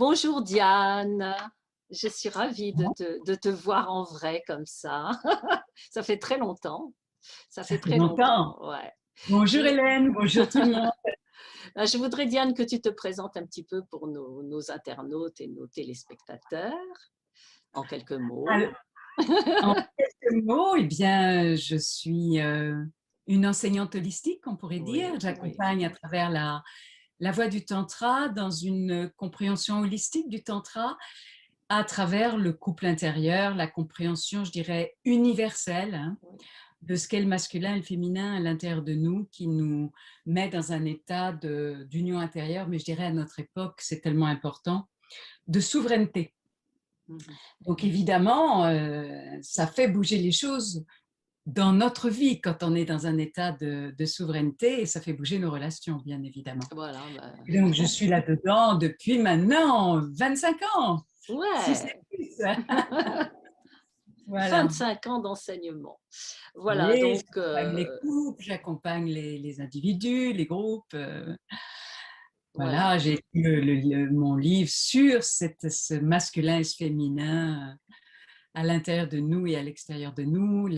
Bonjour Diane, je suis ravie de Bon, te voir en vrai comme ça. Ça fait très longtemps, ça ça fait fait très longtemps. longtemps, ouais. Bonjour Je, Hélène, bonjour tout le monde. je voudrais Diane que tu te présentes un petit peu pour nos internautes et nos téléspectateurs, en quelques mots. Alors, en quelques mots, eh bien, je suis une enseignante holistique, on pourrait dire. Oui, oui, J'accompagne à travers la voie du tantra dans une compréhension holistique du tantra à travers le couple intérieur, la compréhension, je dirais, universelle, hein, oui. de ce qu'est le masculin et le féminin à l'intérieur de nous, qui nous met dans un état d'union intérieure, mais je dirais à notre époque, c'est tellement important, de souveraineté. Mhm. Donc évidemment, ça fait bouger les choses dans notre vie quand on est dans un état de souveraineté et ça fait bouger nos relations, bien évidemment. Voilà, bah, Et donc je suis là-dedans depuis maintenant 25 ans, si c'est ouais, plus. Voilà. 25 ans d'enseignement. Voilà, Oui, donc, j'accompagne les couples, j'accompagne les individus, les groupes. voilà. Voilà, j'ai écrit mon livre sur ce masculin et ce féminin à l'intérieur de nous et à l'extérieur de nous,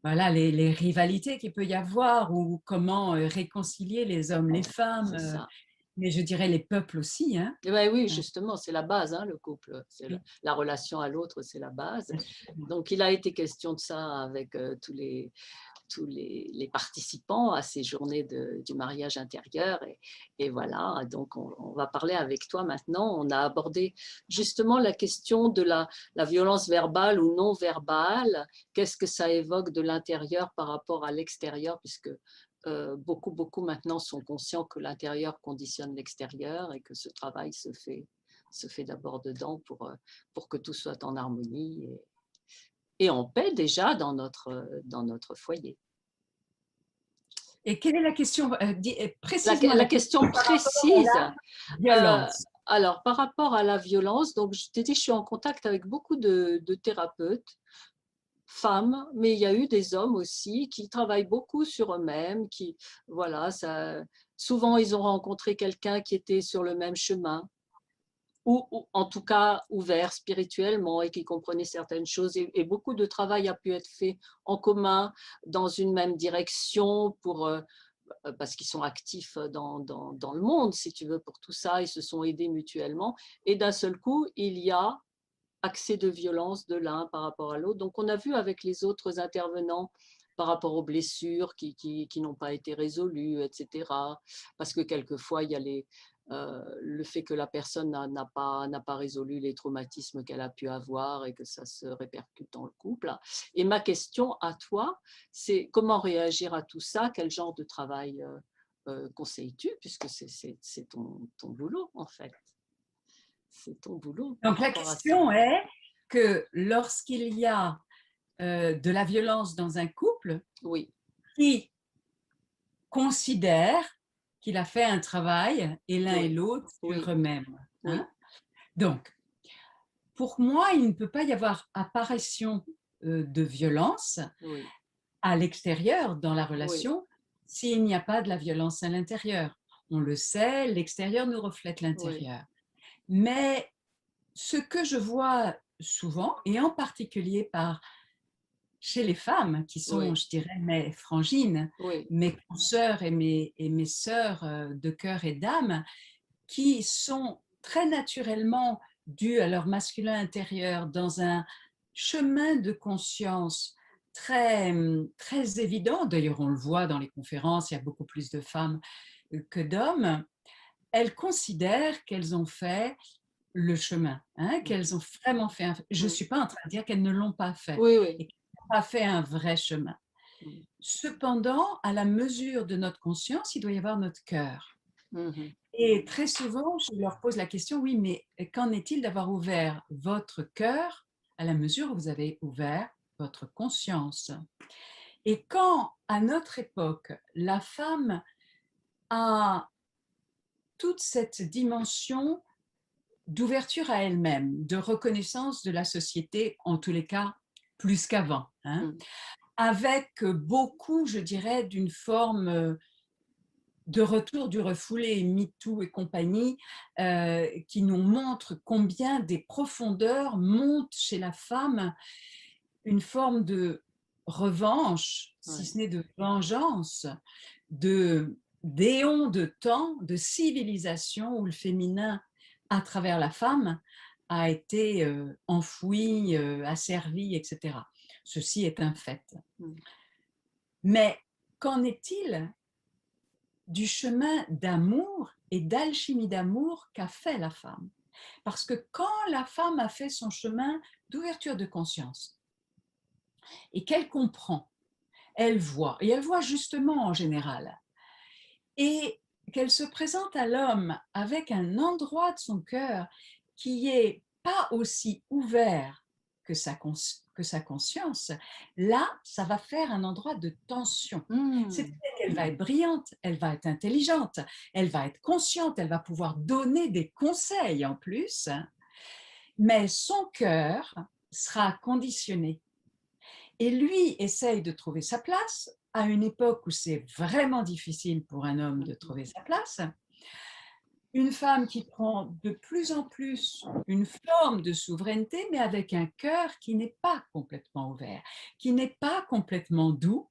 voilà, les rivalités qu'il peut y avoir ou comment réconcilier les hommes, les femmes, C'est ça. mais je dirais les peuples aussi. Hein. Eh ben oui, Euh, justement, c'est la base, hein, le couple. C'est oui, la relation à l'autre, c'est la base. absolument. Donc, il a été question de ça avec tous les participants à ces journées du mariage intérieur. Et voilà, donc on va parler avec toi maintenant. On a abordé justement la question de la violence verbale ou non verbale. Qu'est-ce que ça évoque de l'intérieur par rapport à l'extérieur, puisque beaucoup maintenant sont conscients que l'intérieur conditionne l'extérieur et que ce travail se fait d'abord dedans pour que tout soit en harmonie et en paix déjà dans notre foyer. Et quelle est la question, La, précisément la la question question par rapport à précise, la violence? alors par rapport à la violence, donc je t'ai dit, je suis en contact avec beaucoup de thérapeutes, femmes, mais il y a eu des hommes aussi qui travaillent beaucoup sur eux-mêmes, qui, voilà, souvent ils ont rencontré quelqu'un qui était sur le même chemin, ou en tout cas ouvert spirituellement et qui comprenait certaines choses. Et beaucoup de travail a pu être fait en commun dans une même direction parce qu'ils sont actifs dans le monde, si tu veux, pour tout ça, ils se sont aidés mutuellement. Et d'un seul coup, il y a accès de violence de l'un par rapport à l'autre. Donc, on a vu avec les autres intervenants par rapport aux blessures qui n'ont pas été résolues, etc. Parce que quelquefois, il y a le fait que la personne n'a pas résolu les traumatismes qu'elle a pu avoir et que ça se répercute dans le couple. Et ma question à toi, c'est comment réagir à tout ça? Quel genre de travail conseilles-tu? Puisque c'est ton boulot, en fait. C'est ton boulot par Donc la rapport à ça. question est que lorsqu'il y a de la violence dans un couple, Oui, qui considère qu'il a fait un travail et l'un et oui, l'autre sur oui, eux-mêmes. oui, Hein. Donc, pour moi, il ne peut pas y avoir apparition de violence oui, à l'extérieur dans la oui, relation s'il n'y a pas de la violence à l'intérieur. On le sait, l'extérieur nous reflète oui, l'intérieur. Mais ce que je vois souvent, et en particulier chez les femmes, qui sont, oui, je dirais, mes frangines, oui, mes consoeurs et mes sœurs de cœur et d'âme, qui sont très naturellement dues à leur masculin intérieur dans un chemin de conscience très, très évident. D'ailleurs, on le voit dans les conférences, il y a beaucoup plus de femmes que d'hommes. Elles considèrent qu'elles ont fait le chemin, hein, qu'elles mhm, ont vraiment fait. Je ne oui, suis pas en train de dire qu'elles ne l'ont pas fait oui, oui, et qu'elles n'ont pas fait un vrai chemin. mhm, Cependant, à la mesure de notre conscience, il doit y avoir notre cœur. mhm, Et très souvent, je leur pose la question, oui, mais qu'en est-il d'avoir ouvert votre cœur à la mesure où vous avez ouvert votre conscience? Et quand, à notre époque, la femme a toute cette dimension d'ouverture à elle-même, de reconnaissance de la société, en tous les cas, plus qu'avant, hein, mhm, avec beaucoup, je dirais, d'une forme de retour du refoulé, MeToo et compagnie, qui nous montrent combien des profondeurs montent chez la femme une forme de revanche, si Ouais. ce n'est de vengeance, d'éons de temps, de civilisation où le féminin, à travers la femme, a été enfoui, asservi, etc. Ceci est un fait. Mm. Mais qu'en est-il du chemin d'amour et d'alchimie d'amour qu'a fait la femme? Parce que quand la femme a fait son chemin d'ouverture de conscience et qu'elle comprend, elle voit, et elle voit justement en général, et qu'elle se présente à l'homme avec un endroit de son cœur qui est pas aussi ouvert que que sa conscience, là, ça va faire un endroit de tension. Mm. C'est-à-dire qu'elle va être brillante, elle va être intelligente, elle va être consciente, elle va pouvoir donner des conseils en plus, mais son cœur sera conditionné. Et lui essaye de trouver sa place à une époque où c'est vraiment difficile pour un homme de trouver sa place. Une femme qui prend de plus en plus une forme de souveraineté, mais avec un cœur qui n'est pas complètement ouvert, qui n'est pas complètement doux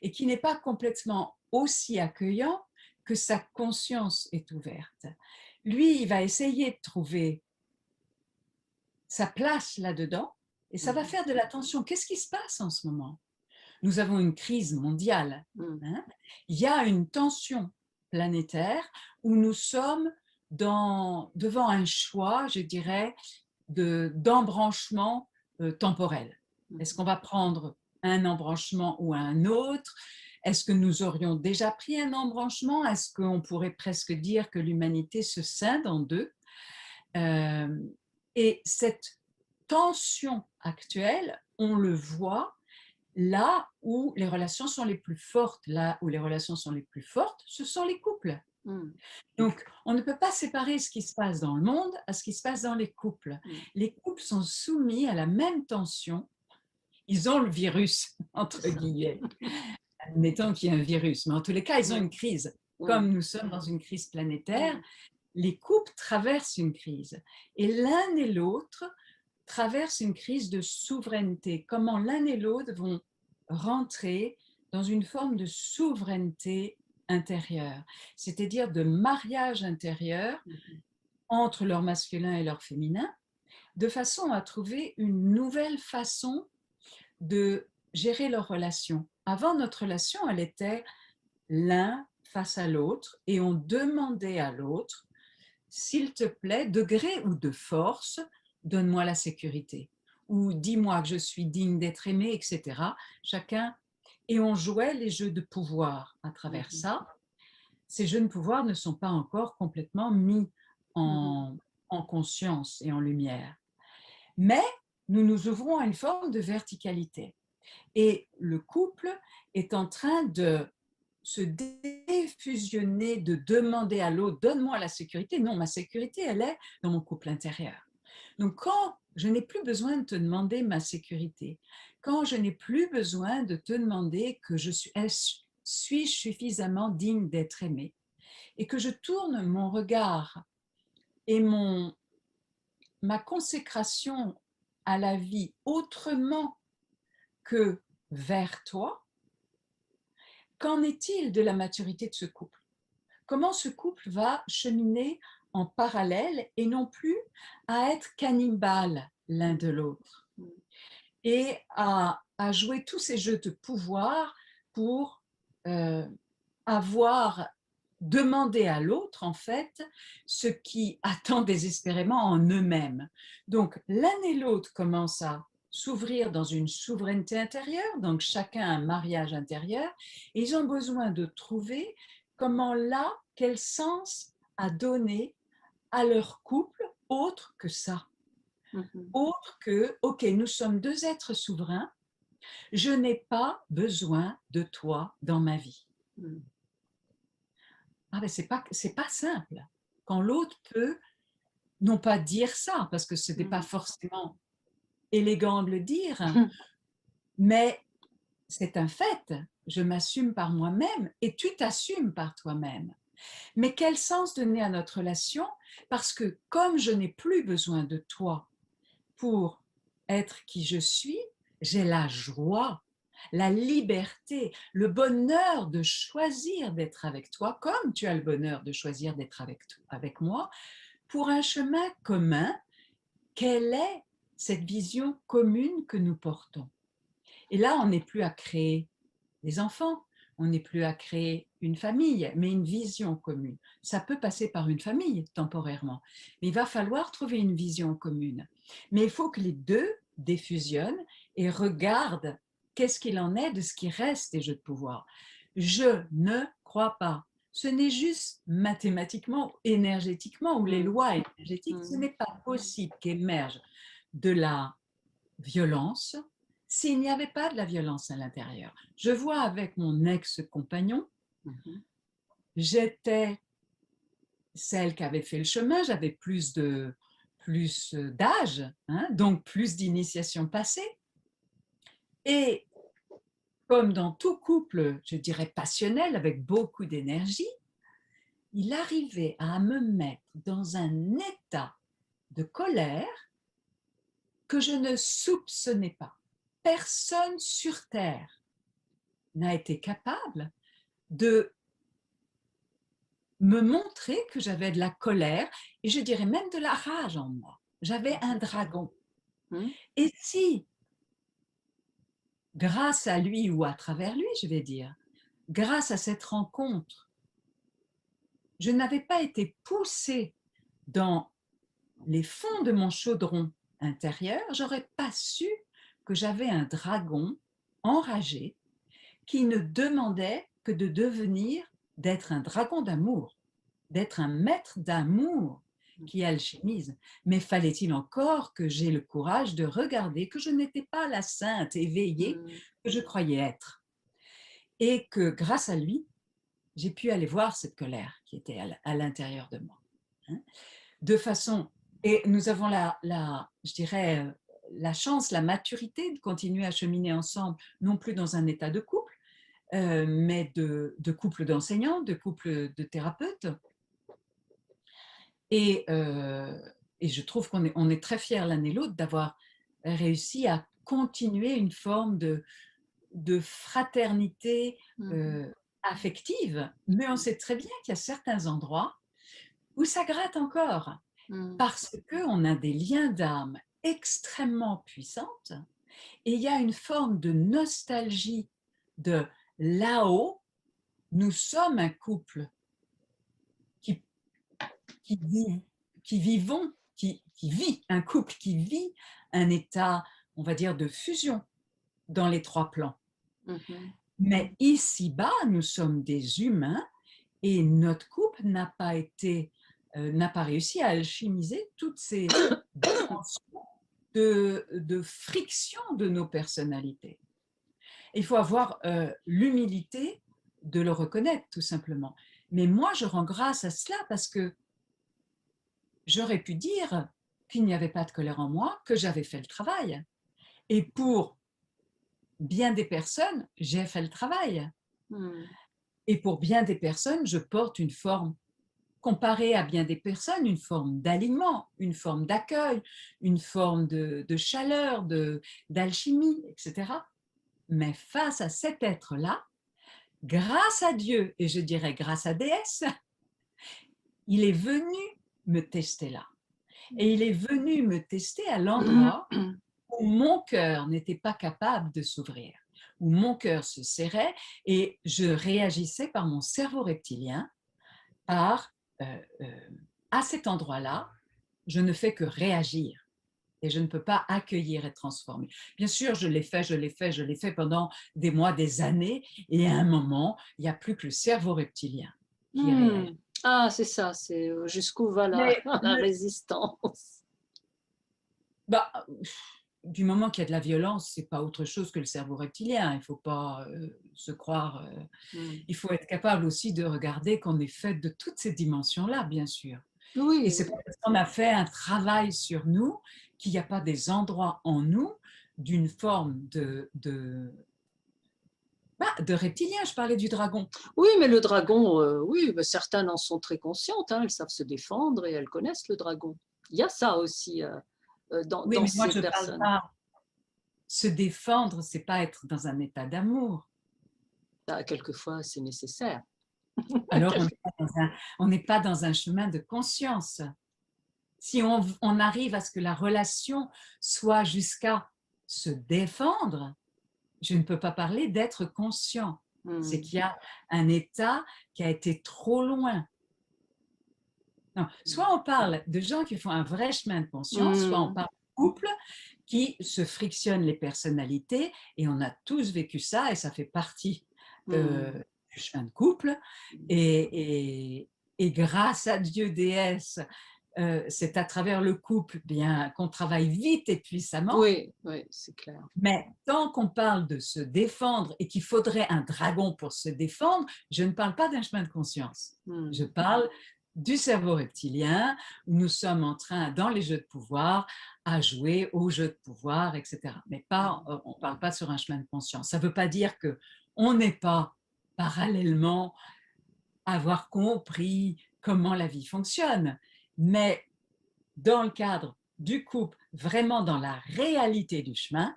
et qui n'est pas complètement aussi accueillant que sa conscience est ouverte. Lui, il va essayer de trouver sa place là-dedans et ça va Mm. faire de la tension. Qu'est-ce qui se passe en ce moment? Nous avons une crise mondiale. Mm. Hein. Il y a une tension planétaire où nous sommes devant un choix, je dirais, d'embranchement temporel. Est-ce qu'on va prendre un embranchement ou un autre? Est-ce que nous aurions déjà pris un embranchement? Est-ce qu'on pourrait presque dire que l'humanité se scinde en deux? Euh, et cette tension actuelle, on le voit là où les relations sont les plus fortes, là où les relations sont les plus fortes, ce sont les couples. Mm. Donc, on ne peut pas séparer ce qui se passe dans le monde à ce qui se passe dans les couples. Mm. Les couples sont soumis à la même tension. Ils ont le virus, C'est entre ça. guillemets, admettons qu'il y a un virus, mais en tous les cas, ils ont Mm. une crise. Mm. Comme nous sommes dans une crise planétaire, Mm. les couples traversent une crise. Et l'un et l'autre traversent une crise de souveraineté. Comment l'un et l'autre vont rentrer dans une forme de souveraineté intérieure, c'est-à-dire de mariage intérieur Mm. entre leur masculin et leur féminin, de façon à trouver une nouvelle façon de gérer leur relation. Avant, notre relation, elle était l'un face à l'autre et on demandait à l'autre, s'il te plaît, de gré ou de force, donne-moi la sécurité. Ou dis-moi que je suis digne d'être aimé, etc. Chacun. Et on jouait les jeux de pouvoir à travers Mm. ça. Ces jeux de pouvoir ne sont pas encore complètement mis Mm. en conscience et en lumière. Mais nous nous ouvrons à une forme de verticalité. Et le couple est en train de se défusionner, de demander à l'autre, donne-moi la sécurité. Non, ma sécurité, elle est dans mon couple intérieur. Donc, quand je n'ai plus besoin de te demander ma sécurité, quand je n'ai plus besoin de te demander que suis-je suffisamment digne d'être aimée, et que je tourne mon regard et ma consécration à la vie autrement que vers toi, qu'en est-il de la maturité de ce couple? Comment ce couple va cheminer en parallèle et non plus à être cannibales l'un de l'autre Mm. et à jouer tous ces jeux de pouvoir pour avoir demandé à l'autre, en fait, ce qui attend désespérément en eux-mêmes. Donc, l'un et l'autre commencent à s'ouvrir dans une souveraineté intérieure, donc chacun a un mariage intérieur, et ils ont besoin de trouver comment là, quel sens à donner à leur couple autre que ça. Mm. Autre que, OK, nous sommes deux êtres souverains, je n'ai pas besoin de toi dans ma vie. Mm. Ah ben c'est pas simple. Quand l'autre peut, non pas dire ça, parce que ce n'est pas Mm. forcément élégant de le dire, Mm. mais c'est un fait. Je m'assume par moi-même et tu t'assumes par toi-même. Mais quel sens donner à notre relation? Parce que comme je n'ai plus besoin de toi pour être qui je suis, j'ai la joie, la liberté, le bonheur de choisir d'être avec toi, comme tu as le bonheur de choisir d'être avec moi, pour un chemin commun. Quelle est cette vision commune que nous portons? Et là, on n'est plus à créer des enfants, on n'est plus à créer une famille, mais une vision commune. Ça peut passer par une famille temporairement, mais il va falloir trouver une vision commune. Mais il faut que les deux défusionnent et regardent qu'est-ce qu'il en est de ce qui reste des jeux de pouvoir. Je ne crois pas. Ce n'est juste mathématiquement, énergétiquement, ou les Mm. lois énergétiques, ce Mm. n'est pas possible qu'émerge de la violence s'il n'y avait pas de la violence à l'intérieur. Je vois avec mon ex-compagnon, Mhm. j'étais celle qui avait fait le chemin, j'avais plus d'âge, hein, donc plus d'initiation passée. Et comme dans tout couple, je dirais passionnel, avec beaucoup d'énergie, il arrivait à me mettre dans un état de colère que je ne soupçonnais pas. Personne sur Terre n'a été capable de me montrer que j'avais de la colère et je dirais même de la rage en moi. J'avais un dragon. Mm. Et si, grâce à lui ou à travers lui, je vais dire, grâce à cette rencontre, je n'avais pas été poussée dans les fonds de mon chaudron intérieur, j'aurais pas su que j'avais un dragon enragé qui ne demandait que de devenir, d'être un dragon d'amour, d'être un maître d'amour qui alchimise. Mais fallait-il encore que j'aie le courage de regarder que je n'étais pas la sainte éveillée Mm. que je croyais être. Et que grâce à lui, j'ai pu aller voir cette colère qui était à l'intérieur de moi. Hein. De façon, et nous avons je dirais, la chance, la maturité de continuer à cheminer ensemble, non plus dans un état de couple, mais de couple d'enseignants, de couple de thérapeutes. Et, euh, et je trouve on est très fiers l'un et l'autre d'avoir réussi à continuer une forme de fraternité Mhm. affective, mais on sait très bien qu'il y a certains endroits où ça gratte encore, Mm. parce qu'on a des liens d'âme extrêmement puissantes, et il y a une forme de nostalgie de là-haut, nous sommes un couple qui, qui, vit, qui vivons, qui vit, un couple qui vit un état, on va dire, de fusion dans les trois plans. Mhm. Mais ici-bas, nous sommes des humains et notre couple n'a pas réussi à alchimiser toutes ces dimensions de friction de nos personnalités. Il faut avoir l'humilité de le reconnaître, tout simplement. Mais moi, je rends grâce à cela parce que j'aurais pu dire qu'il n'y avait pas de colère en moi, que j'avais fait le travail. Et pour bien des personnes, j'ai fait le travail. Mm. Et pour bien des personnes, je porte une forme, comparée à bien des personnes, une forme d'alignement, une forme d'accueil, une forme de chaleur, d'alchimie, etc. Mais face à cet être-là, grâce à Dieu, et je dirais grâce à Déesse, il est venu me tester là. Et il est venu me tester à l'endroit où mon cœur n'était pas capable de s'ouvrir, où mon cœur se serrait et je réagissais par mon cerveau reptilien, par à cet endroit-là, je ne fais que réagir et je ne peux pas accueillir et transformer. Bien sûr, je l'ai fait pendant des mois, des années, et à un moment, il n'y a plus que le cerveau reptilien qui réagit. Mm. Ah, c'est ça, c'est jusqu'où va Mais, la résistance. bah, du moment qu'il y a de la violence, c'est pas autre chose que le cerveau reptilien. Il ne faut pas se croire. Mm. Il faut être capable aussi de regarder qu'on est fait de toutes ces dimensions-là, bien sûr. Et Oui, c'est oui. parce qu'on a fait un travail sur nous qu'il n'y a pas des endroits en nous d'une forme De reptilien, je parlais du dragon. Oui, mais le dragon, oui, bah, certaines en sont très conscientes, hein, elles savent se défendre et elles connaissent le dragon. Il y a ça aussi Oui, dans mais moi ces je parle personnes. pas se défendre, c'est pas être dans un état d'amour. Bah, quelquefois, c'est nécessaire. Alors Quel- on n'est pas dans un chemin de conscience. Si on arrive à ce que la relation soit jusqu'à se défendre, je ne peux pas parler d'être conscient. C'est Hmm, qu'il y a un état qui a été trop loin. Non, soit on parle de gens qui font un vrai chemin de conscience, soit on hmm, parle de couples qui se frictionnent les personnalités, et on a tous vécu ça, et ça fait partie hmm, du chemin de couple. Et grâce à Dieu déesse, c'est à travers le couple bien qu'on travaille vite et puissamment. oui, oui, c'est clair. Mais tant qu'on parle de se défendre et qu'il faudrait un dragon pour se défendre, je ne parle pas d'un chemin de conscience. Je Hmm, parle du cerveau reptilien, où nous sommes en train, dans les jeux de pouvoir, à jouer aux jeux de pouvoir, etc. Mais pas, hmm, on ne parle pas sur un chemin de conscience. Ça ne veut pas dire qu'on n'est pas parallèlement avoir compris comment la vie fonctionne, mais dans le cadre du couple, vraiment dans la réalité du chemin,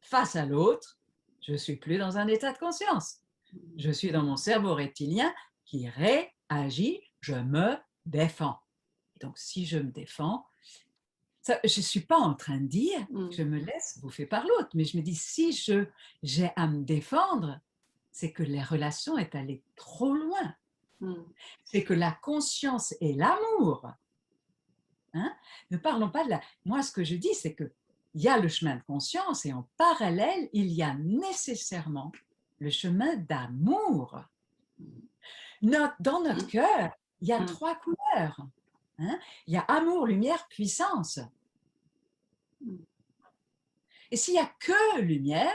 face à l'autre, je ne suis plus dans un état de conscience. Je suis dans mon cerveau reptilien qui réagit, je me défends. Et donc, si je me défends, ça, je ne suis pas en train de dire que hmm, je me laisse bouffer par l'autre, mais je me dis, si j'ai à me défendre, c'est que les relations est allées trop loin. hmm. C'est que la conscience et l'amour, hein, ne parlons pas de la... Moi, ce que je dis, c'est que il y a le chemin de conscience et en parallèle, il y a nécessairement le chemin d'amour. Dans notre cœur, il y a Hmm. 3 couleurs. Hein. Il y a amour, lumière, puissance. Et s'il n'y a que lumière,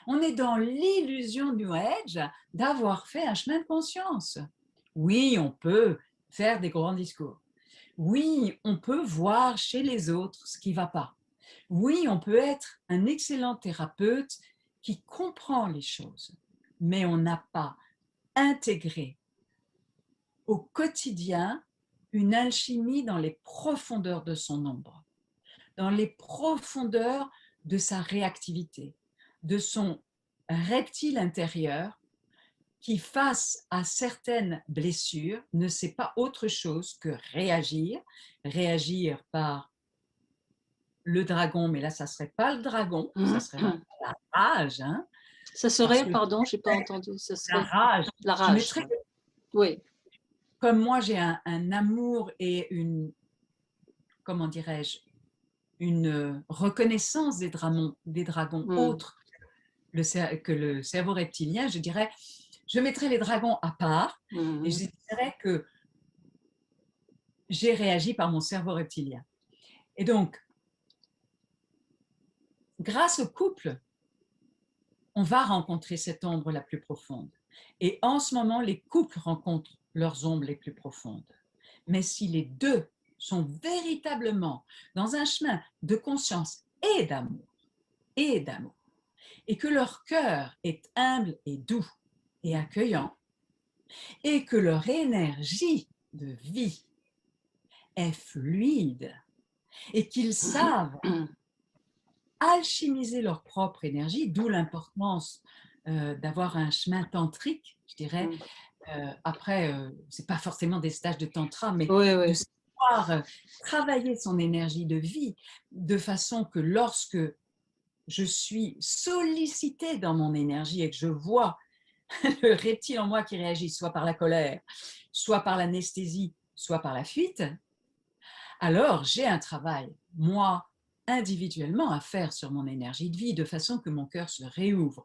on est dans l'illusion New Age d'avoir fait un chemin de conscience. Oui, on peut faire des grands discours. Oui, on peut voir chez les autres ce qui ne va pas. Oui, on peut être un excellent thérapeute qui comprend les choses, mais on n'a pas intégré au quotidien une alchimie dans les profondeurs de son ombre, dans les profondeurs de sa réactivité, de son reptile intérieur qui, face à certaines blessures, ne sait pas autre chose que réagir, réagir par le dragon, mais là, ça ne serait pas le dragon, ça serait la rage, hein, Ça parce serait, que pardon, j'ai pas entendu, ça la serait rage, la je rage. mettrais, Oui. comme moi, j'ai un amour et comment dirais-je, une reconnaissance des dragons Hmm, autres que le cerveau reptilien, je dirais, je mettrais les dragons à part et hmm, je dirais que j'ai réagi par mon cerveau reptilien. Et donc, grâce au couple, on va rencontrer cette ombre la plus profonde. Et en ce moment, les couples rencontrent leurs ombres les plus profondes. Mais si les deux sont véritablement dans un chemin de conscience et d'amour, et que leur cœur est humble et doux et accueillant, et que leur énergie de vie est fluide, et qu'ils savent hmm, alchimiser leur propre énergie, d'où l'importance d'avoir un chemin tantrique, je dirais. hmm. Après, ce n'est pas forcément des stages de tantra, mais Oui, de oui. savoir travailler son énergie de vie de façon que lorsque je suis sollicitée dans mon énergie et que je vois le reptile en moi qui réagit soit par la colère, soit par l'anesthésie, soit par la fuite, alors j'ai un travail, moi, individuellement à faire sur mon énergie de vie de façon que mon cœur se réouvre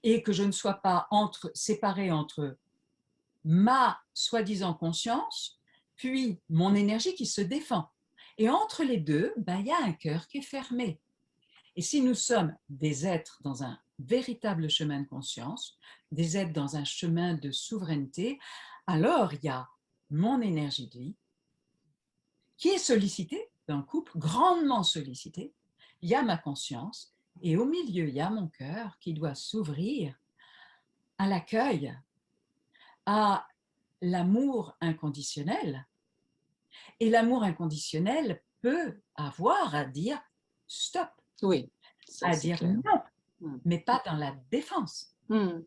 et que je ne sois pas séparée entre ma soi-disant conscience, puis mon énergie qui se défend. Et entre les deux, ben, il y a un cœur qui est fermé. Et si nous sommes des êtres dans un véritable chemin de conscience, des êtres dans un chemin de souveraineté, alors il y a mon énergie de vie qui est sollicitée dans le couple, grandement sollicitée. Il y a ma conscience Et au milieu, il y a mon cœur qui doit s'ouvrir à l'accueil, à l'amour inconditionnel. Et l'amour inconditionnel peut avoir à dire stop, Oui, ça à c'est dire clair. non, Mm. mais pas dans la défense. Mm. Hein.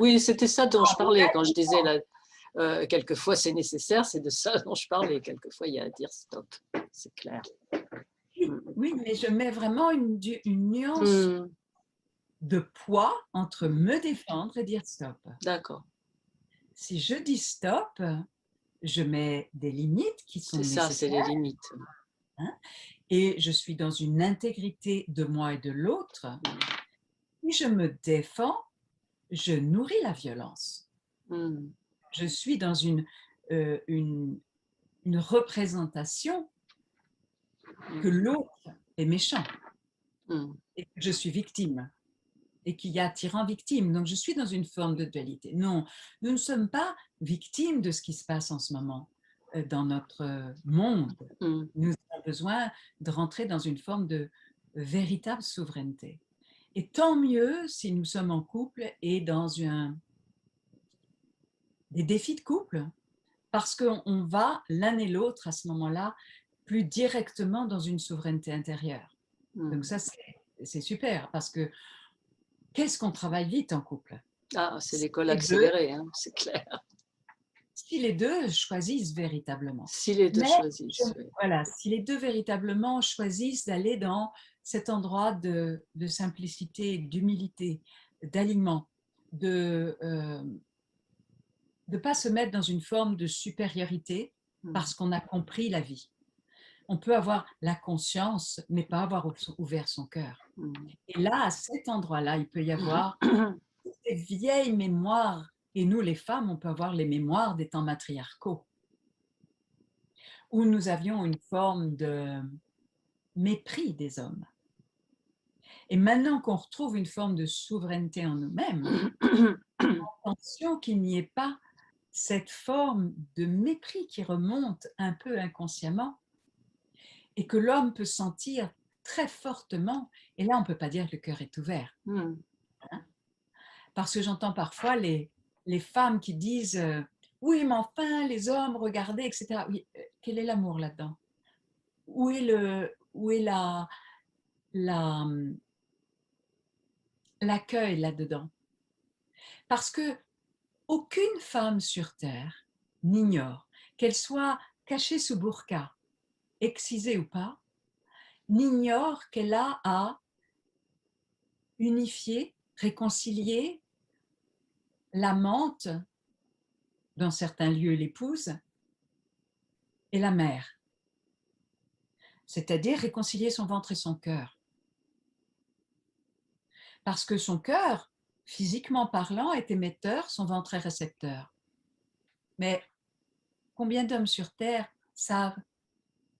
Oui, c'était ça dont je parlais quand je disais là, quelquefois c'est nécessaire, c'est de ça dont je parlais. Quelquefois, il y a à dire stop, c'est clair. Oui, oui, mais je mets vraiment une nuance Mm. de poids entre me défendre et dire stop. D'accord, Si je dis stop, je mets des limites qui sont c'est ça, c'est les nécessaires, limites. hein, et je suis dans une intégrité de moi et de l'autre. Si je me défends, je nourris la violence. Mm. Je suis dans euh, une, une représentation que l'autre est méchant Mm. et que je suis victime et qu'il y a tyran-victime. Donc, je suis dans une forme de dualité. Non, nous ne sommes pas victimes de ce qui se passe en ce moment dans notre monde. Mm. Nous avons besoin de rentrer dans une forme de véritable souveraineté. Et tant mieux si nous sommes en couple et dans des défis de couple, parce qu'on va l'un et l'autre à ce moment-là plus directement dans une souveraineté intérieure. Donc Mm. ça, c'est super, parce que qu'est-ce qu'on travaille vite en couple? Ah, c'est Si l'école les deux, accélérée, hein, c'est clair. si les deux choisissent véritablement. Si les deux Mais choisissent, oui. voilà, si les deux véritablement choisissent d'aller dans cet endroit de simplicité, d'humilité, d'alignement, de ne pas se mettre dans une forme de supériorité Mm. parce qu'on a compris la vie. On peut avoir la conscience, mais pas avoir ouvert son cœur. Mm. Et là, à cet endroit-là, il peut y avoir ces vieilles mémoires. Et nous, les femmes, on peut avoir les mémoires des temps matriarcaux, où nous avions une forme de mépris des hommes. Et maintenant qu'on retrouve une forme de souveraineté en nous-mêmes, attention qu'il n'y ait pas cette forme de mépris qui remonte un peu inconsciemment et que l'homme peut sentir très fortement. Et là, on ne peut pas dire que le cœur est ouvert. Mm. Parce que j'entends parfois les femmes qui disent oui, mais enfin, les hommes, regardez, etc. Oui, quel est l'amour là-dedans? Où est l'accueil là-dedans? Parce que aucune femme sur Terre n'ignore, qu'elle soit cachée sous burqa, excisée ou pas, n'ignore qu'elle a à unifier, réconcilier l'amante, dans certains lieux l'épouse, et la mère. C'est-à-dire réconcilier son ventre et son cœur. Parce que son cœur, physiquement parlant, est émetteur, son ventre est récepteur. Mais combien d'hommes sur Terre savent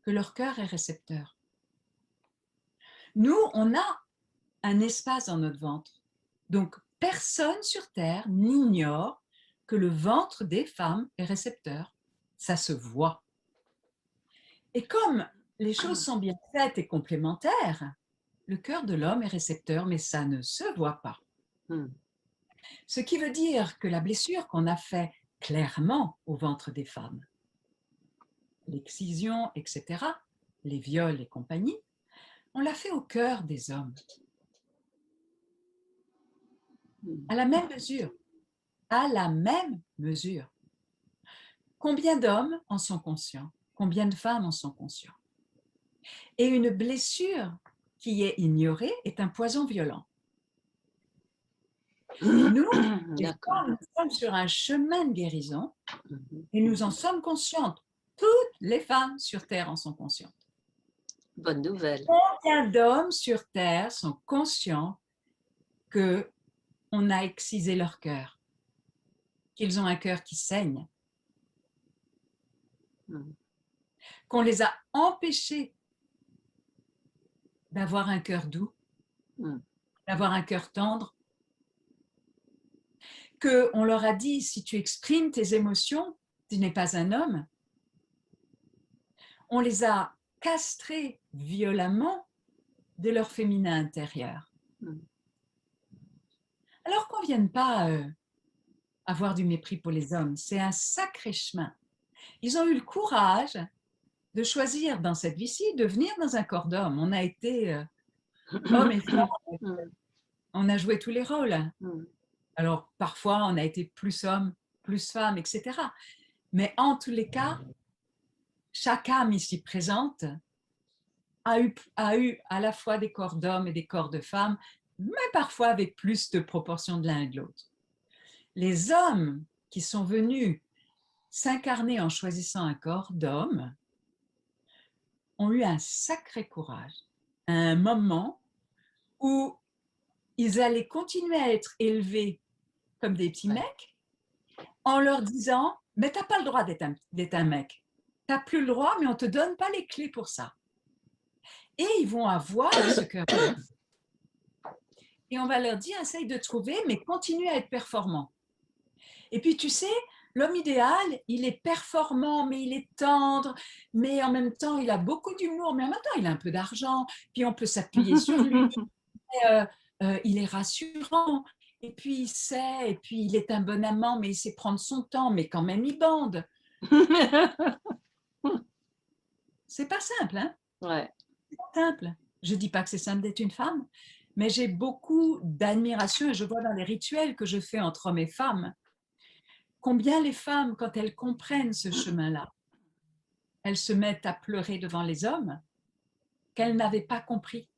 que leur cœur est récepteur? Nous, on a un espace dans notre ventre. Donc, personne sur Terre n'ignore que le ventre des femmes est récepteur. Ça se voit. Et comme les choses sont bien faites et complémentaires, le cœur de l'homme est récepteur, mais ça ne se voit pas. Mm. Ce qui veut dire que la blessure qu'on a fait clairement au ventre des femmes, l'excision, etc., les viols et compagnie, on l'a fait au cœur des hommes, Mm. à la même mesure, à la même mesure. Combien d'hommes en sont conscients? Combien de femmes en sont conscients? Et une blessure qui est ignorée est un poison violent. Nous, les D'accord. femmes, nous sommes sur un chemin de guérison Mhm. et nous en sommes conscientes. Toutes les femmes sur Terre en sont conscientes. Bonne nouvelle. Combien d'hommes sur Terre sont conscients qu'on a excisé leur cœur, qu'ils ont un cœur qui saigne, Mm. qu'on les a empêchés d'avoir un cœur doux, Mm. d'avoir un cœur tendre, qu'on leur a dit, si tu exprimes tes émotions, tu n'es pas un homme. On les a castrés violemment de leur féminin intérieur. Mm. Alors qu'on ne vienne pas avoir du mépris pour les hommes, c'est un sacré chemin. Ils ont eu le courage de choisir dans cette vie-ci de venir dans un corps d'homme. On a été hommes et femmes, Mm. on a joué tous les rôles. Mm. Alors parfois on a été plus homme, plus femme, etc. Mais en tous les cas, chaque âme ici présente a eu à la fois des corps d'hommes et des corps de femmes, mais parfois avec plus de proportions de l'un et de l'autre. Les hommes qui sont venus s'incarner en choisissant un corps d'homme ont eu un sacré courage à un moment où ils allaient continuer à être élevés comme des petits mecs en leur disant « mais tu n'as pas le droit d'être un mec, tu n'as plus le droit, mais on ne te donne pas les clés pour ça ». Et ils vont avoir ce cœur. Et on va leur dire, essaye de trouver, mais continue à être performant. Et puis tu sais, l'homme idéal, il est performant, mais il est tendre, mais en même temps, il a beaucoup d'humour, mais en même temps, il a un peu d'argent, puis on peut s'appuyer sur lui. Il est rassurant, et puis il sait, et puis il est un bon amant, mais il sait prendre son temps, mais quand même il bande. C'est pas simple, hein? Ouais. C'est pas simple. Je dis pas que c'est simple d'être une femme, mais j'ai beaucoup d'admiration et je vois dans les rituels que je fais entre hommes et femmes combien les femmes, quand elles comprennent ce chemin-là, elles se mettent à pleurer devant les hommes qu'elles n'avaient pas compris.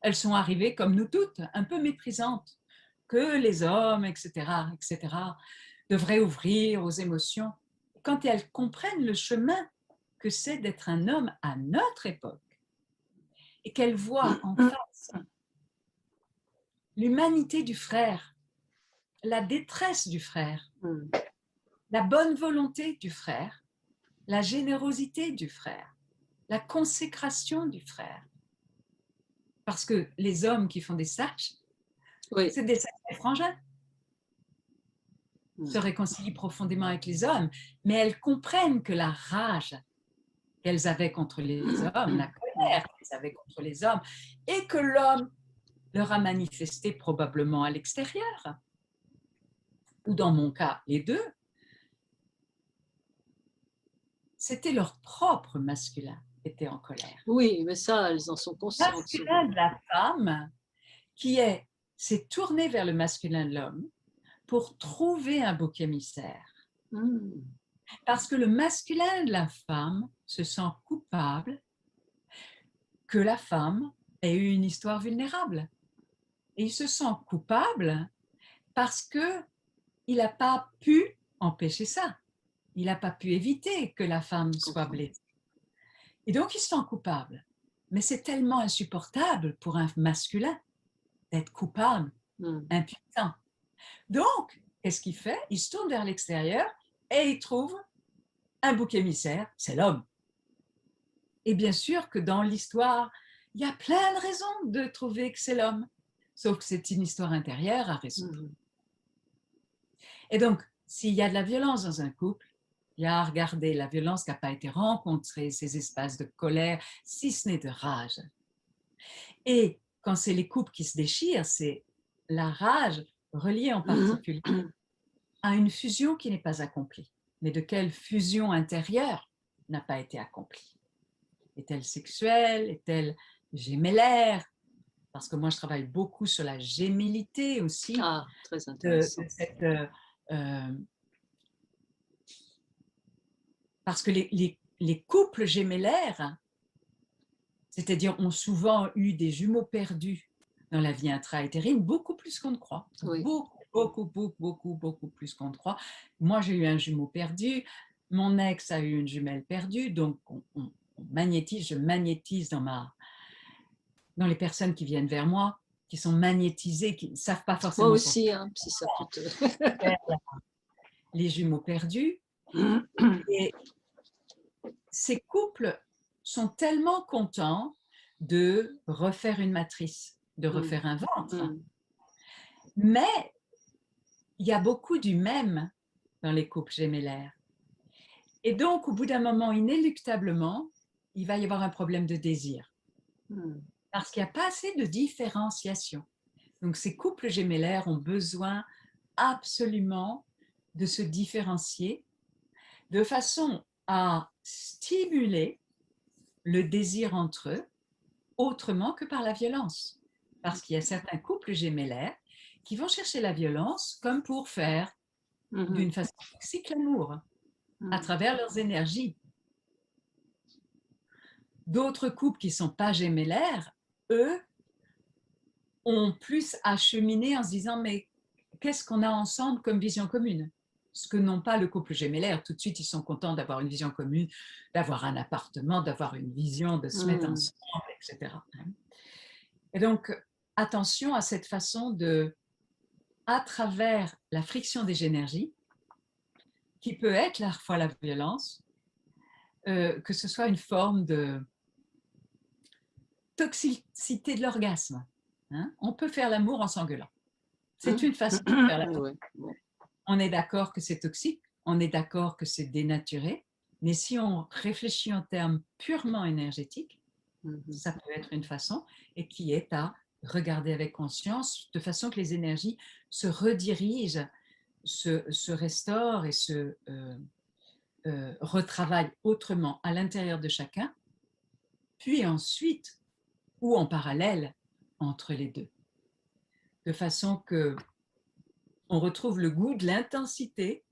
Elles sont arrivées comme nous toutes, un peu méprisantes, que les hommes, etc., devraient ouvrir aux émotions. Quand elles comprennent le chemin que c'est d'être un homme à notre époque et qu'elles voient en face l'humanité du frère, la détresse du frère, la bonne volonté du frère, la générosité du frère, la consécration du frère. Parce que les hommes qui font des sages, Oui. c'est des sacrés frangins. Se réconcilient profondément avec les hommes, mais elles comprennent que la rage qu'elles avaient contre les hommes, la colère qu'elles avaient contre les hommes, et que l'homme leur a manifesté probablement à l'extérieur, ou dans mon cas, les deux, c'était leur propre masculin qui était en colère. Oui, mais ça, elles en sont conscientes. Le masculin de la femme s'est tourné vers le masculin de l'homme pour trouver un bouc émissaire. Parce que le masculin de la femme se sent coupable que la femme ait eu une histoire vulnérable. Et il se sent coupable parce qu'il n'a pas pu empêcher ça. Il n'a pas pu éviter que la femme soit blessée. Et donc, il se sent coupable. Mais c'est tellement insupportable pour un masculin d'être coupable, impuissant. Donc, qu'est-ce qu'il fait? Il se tourne vers l'extérieur et il trouve un bouc émissaire, c'est l'homme. Et bien sûr que dans l'histoire, il y a plein de raisons de trouver que c'est l'homme, sauf que c'est une histoire intérieure à résoudre. Et donc, s'il y a de la violence dans un couple, il y a à regarder la violence qui n'a pas été rencontrée, ces espaces de colère, si ce n'est de rage. Et quand c'est les couples qui se déchirent, c'est la rage reliée en particulier à une fusion qui n'est pas accomplie. Mais de quelle fusion intérieure n'a pas été accomplie? Est-elle sexuelle? Est-elle gémellaire? Parce que moi, je travaille beaucoup sur la gémellité aussi. Ah, très intéressant. Parce que les couples gémellaires, c'est-à-dire ont souvent eu des jumeaux perdus dans la vie intra-utérine, beaucoup plus qu'on ne croit. Oui. Beaucoup plus qu'on ne croit. Moi, j'ai eu un jumeau perdu, mon ex a eu une jumelle perdue, donc je magnétise dans les personnes qui viennent vers moi, qui sont magnétisées, qui ne savent pas forcément. Moi aussi, hein, si ça peut te... Les jumeaux perdus. Et ces couples sont tellement contents de refaire une matrice, de refaire un ventre. Mais il y a beaucoup du même dans les couples gémellaires. Et donc, au bout d'un moment, inéluctablement, il va y avoir un problème de désir. parce qu'il n'y a pas assez de différenciation. Donc, ces couples gémellaires ont besoin absolument de se différencier de façon à stimuler le désir entre eux autrement que par la violence. Parce qu'il y a certains couples gémellaires qui vont chercher la violence comme pour faire Mhm. d'une façon toxique l'amour à travers leurs énergies. D'autres couples qui ne sont pas gémellaires, eux, ont plus à cheminer en se disant mais qu'est-ce qu'on a ensemble comme vision commune? Ce que n'ont pas le couple gémellaire. Tout de suite, ils sont contents d'avoir une vision commune, d'avoir un appartement, d'avoir une vision, de se mettre Mhm. ensemble, etc. Et donc, attention à cette façon de, à travers la friction des énergies, qui peut être à la fois la violence, que ce soit une forme de toxicité de l'orgasme. Hein? On peut faire l'amour en s'engueulant. C'est une façon de faire l'amour. Ouais. Ouais. On est d'accord que c'est toxique, on est d'accord que c'est dénaturé, mais si on réfléchit en termes purement énergétiques, Mhm. ça peut être une façon et qui est à regarder avec conscience de façon que les énergies se redirigent, se restaurent et se retravaillent autrement à l'intérieur de chacun, puis ensuite, ou en parallèle, entre les deux. De façon que on retrouve le goût de l'intensité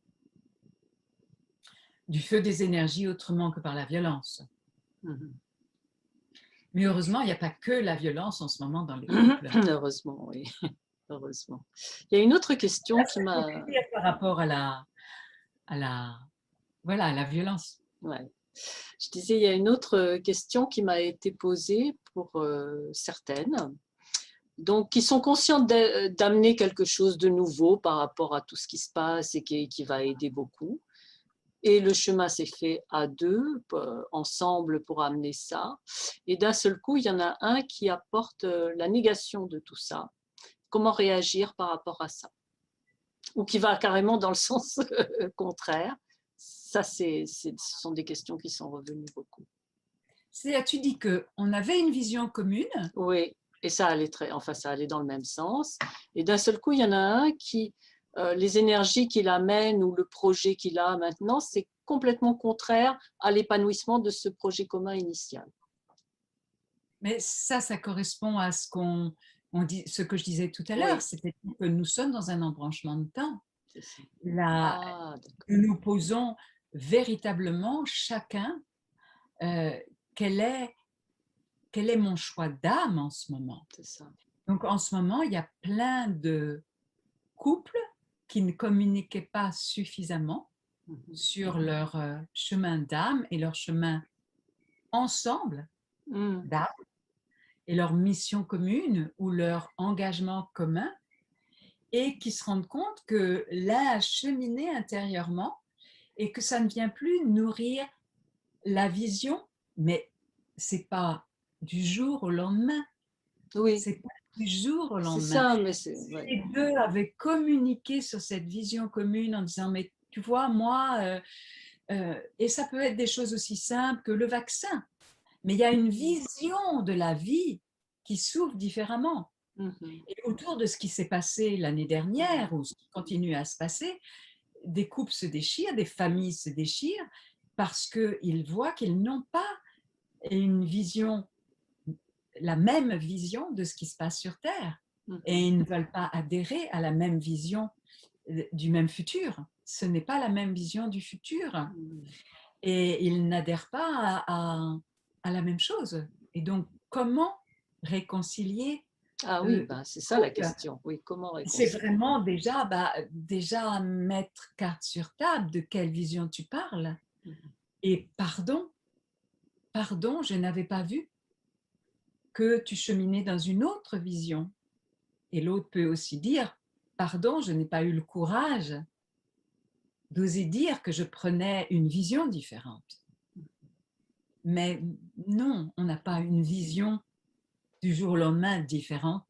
du feu des énergies autrement que par la violence. Mhm. Mais heureusement, il n'y a pas que la violence en ce moment dans les couples. Heureusement, oui. Heureusement. Il y a une autre question Là, qui ça m'a... peut être par rapport voilà, à la violence. Ouais. Je disais, il y a une autre question qui m'a été posée pour certaines, donc qui sont conscientes d'amener quelque chose de nouveau par rapport à tout ce qui se passe et qui va aider beaucoup. Et le chemin s'est fait à deux, ensemble pour amener ça. Et d'un seul coup, il y en a un qui apporte la négation de tout ça. Comment réagir par rapport à ça? Ou qui va carrément dans le sens contraire. Ça, ce sont des questions qui sont revenues beaucoup. C'est-à-dire, tu dis qu'on avait une vision commune. Oui, et ça allait ça allait dans le même sens. Et d'un seul coup, il y en a un qui, les énergies qu'il amène ou le projet qu'il a maintenant, c'est complètement contraire à l'épanouissement de ce projet commun initial. Mais ça correspond à ce que je disais tout à l'heure, Oui, c'est-à-dire que nous sommes dans un embranchement de temps. c'est ça. Là, Ah, d'accord, nous nous posons véritablement chacun euh, quel est, quel est mon choix d'âme en ce moment. c'est ça. Donc en ce moment, il y a plein de couples qui ne communiquaient pas suffisamment Mhm. sur leur chemin d'âme et leur chemin ensemble Mm. d'âme et leur mission commune ou leur engagement commun et qui se rendent compte que l'un a cheminé intérieurement et que ça ne vient plus nourrir la vision, mais c'est pas du jour au lendemain. Oui, C'est pas du jour au c'est lendemain. ça, mais c'est... Ouais. Les deux avaient communiqué sur cette vision commune en disant mais tu vois moi et ça peut être des choses aussi simples que le vaccin, mais il y a une vision de la vie qui s'ouvre différemment. Mhm. Et autour de ce qui s'est passé l'année dernière ou ce qui continue à se passer, des couples se déchirent, des familles se déchirent parce qu'ils voient qu'ils n'ont pas une vision, la même vision de ce qui se passe sur Terre. Et Mhm. ils ne veulent pas adhérer à la même vision du même futur. Ce n'est pas la même vision du futur. Mhm. Et ils n'adhèrent pas à la même chose. Et donc, comment réconcilier Ah oui, les ben, c'est ça la couples? question. Oui, comment C'est réconcilier? vraiment déjà mettre carte sur table de quelle vision tu parles. Mhm. Et pardon, je n'avais pas vu que tu cheminais dans une autre vision. Et l'autre peut aussi dire, pardon, je n'ai pas eu le courage d'oser dire que je prenais une vision différente. Mais non, on n'a pas une vision du jour au lendemain différente.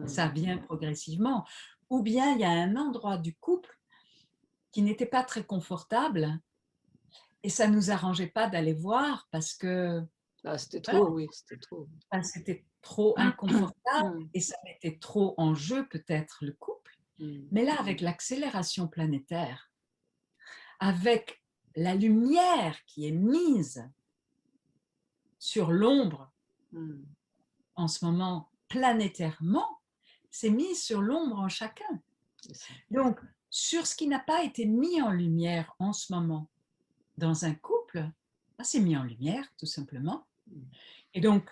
Ça Mhm. vient progressivement. Ou bien il y a un endroit du couple qui n'était pas très confortable et ça ne nous arrangeait pas d'aller voir parce que Ah, c'était Voilà, trop, oui, c'était trop. c'était trop inconfortable Mm, et ça mettait trop en jeu peut-être le couple. mm, Mais là, avec l'accélération planétaire, avec la lumière qui est mise sur l'ombre mm, en ce moment planétairement, c'est mis sur l'ombre en chacun. c'est ça. Donc, sur ce qui n'a pas été mis en lumière en ce moment dans un couple, c'est mis en lumière tout simplement. Mm, Et donc,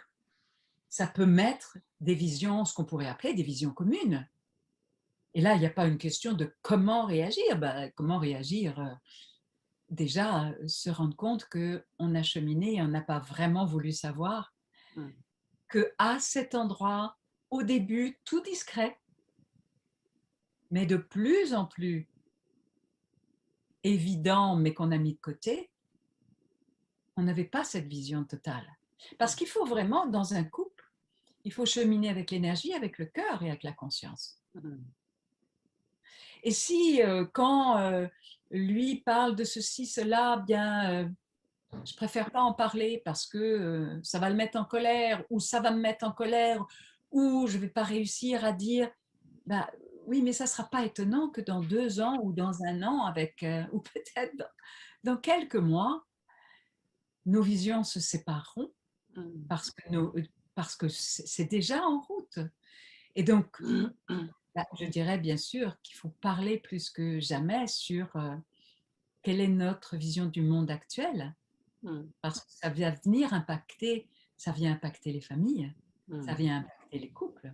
ça peut mettre des visions, ce qu'on pourrait appeler des visions communes. Et là, il n'y a pas une question de comment réagir. Comment réagir déjà, se rendre compte qu'on a cheminé et on n'a pas vraiment voulu savoir mm, qu'à cet endroit, au début, tout discret, mais de plus en plus évident, mais qu'on a mis de côté, on n'avait pas cette vision totale. Parce qu'il faut vraiment, dans un couple, il faut cheminer avec l'énergie, avec le cœur et avec la conscience. mm, Et si, quand lui parle de ceci, cela, je préfère pas en parler parce que ça va le mettre en colère, ou ça va me mettre en colère, ou je vais pas réussir à dire, bah, oui, mais ça sera pas étonnant que dans 2 ans ou dans 1 an, avec, ou peut-être dans quelques mois, nos visions se sépareront mm. parce que c'est déjà en route. Et donc, je dirais bien sûr qu'il faut parler plus que jamais sur quelle est notre vision du monde actuel, Mm, parce que ça vient venir impacter, ça vient impacter les familles, ça mm, vient impacter les couples.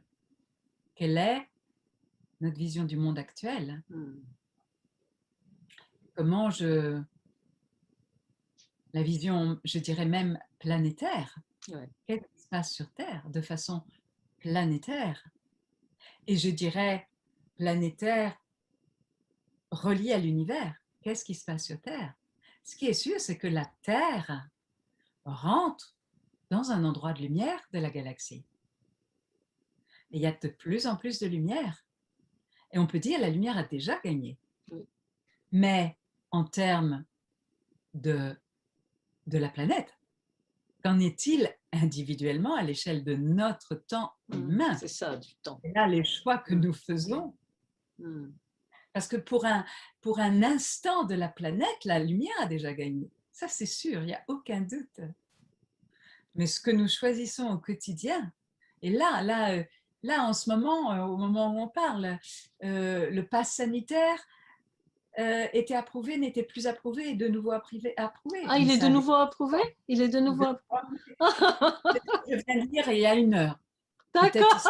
Quelle est notre vision du monde actuel? mm. Comment la vision, je dirais même planétaire, Ouais. qu'est-ce qui se passe sur Terre de façon planétaire? Et je dirais planétaire relié à l'univers. Qu'est-ce qui se passe sur Terre? Ce qui est sûr, c'est que la Terre rentre dans un endroit de lumière de la galaxie. Et il y a de plus en plus de lumière. Et on peut dire que la lumière a déjà gagné. Oui. Mais en termes de, de la planète, qu'en est-il individuellement à l'échelle de notre temps humain? C'est ça, du temps. Et là, les choix que Mm, nous faisons, mm. parce que pour un instant de la planète, la lumière a déjà gagné. Ça, c'est sûr, il n'y a aucun doute. Mais ce que nous choisissons au quotidien, et là en ce moment, au moment où on parle, le pass sanitaire était approuvé, n'était plus approuvé, et de nouveau approuvé. Ah, Mais il est de ça avait nouveau approuvé? Il est de nouveau je viens de dire il y a 1 heure, peut-être ici.